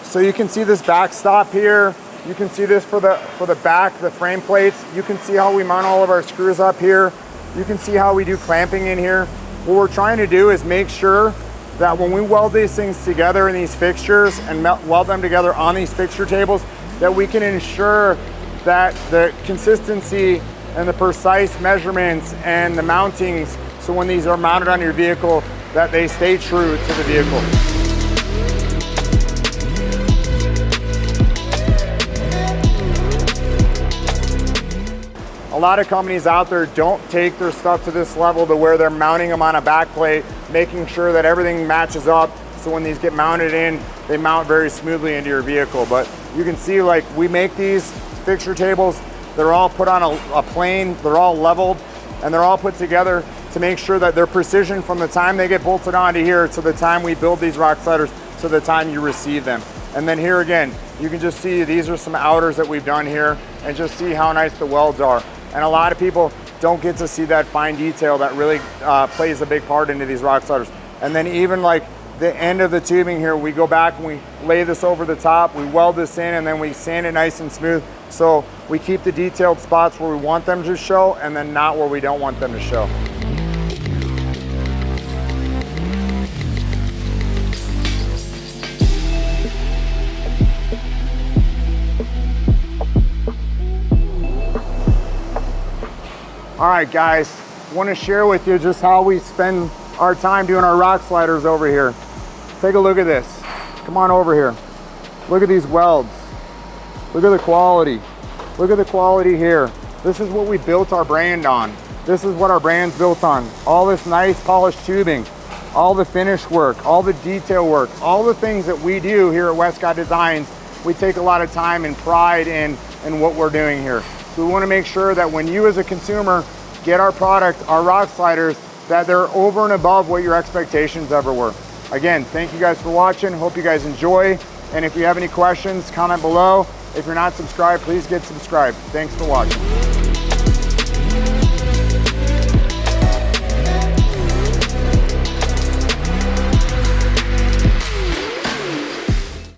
So you can see this backstop here. You can see this for the back, the frame plates. You can see how we mount all of our screws up here. You can see how we do clamping in here. What we're trying to do is make sure that when we weld these things together in these fixtures and weld them together on these fixture tables, that we can ensure that the consistency and the precise measurements and the mountings, so when these are mounted on your vehicle, that they stay true to the vehicle. A lot of companies out there don't take their stuff to this level to where they're mounting them on a back plate, making sure that everything matches up, so when these get mounted in, they mount very smoothly into your vehicle. But you can see, like, we make these fixture tables, they're all put on a plane, they're all leveled, and they're all put together to make sure that they're precision from the time they get bolted onto here to the time we build these rock sliders to the time you receive them. And then here again, you can just see these are some outers that we've done here, and just see how nice the welds are. And a lot of people don't get to see that fine detail that really plays a big part into these rock sliders. And then even like the end of the tubing here, we go back and we lay this over the top, we weld this in, and then we sand it nice and smooth. So we keep the detailed spots where we want them to show, and then not where we don't want them to show. All right, guys, I want to share with you just how we spend our time doing our rock sliders over here. Take a look at this. Come on over here. Look at these welds. Look at the quality. Look at the quality here. This is what we built our brand on. This is what our brand's built on. All this nice polished tubing, all the finish work, all the detail work, all the things that we do here at Westcott Designs. We take a lot of time and pride in what we're doing here. So we want to make sure that when you as a consumer get our product, our rock sliders, that they're over and above what your expectations ever were. Again, thank you guys for watching. Hope you guys enjoy. And if you have any questions, comment below. If you're not subscribed, please get subscribed. Thanks for watching.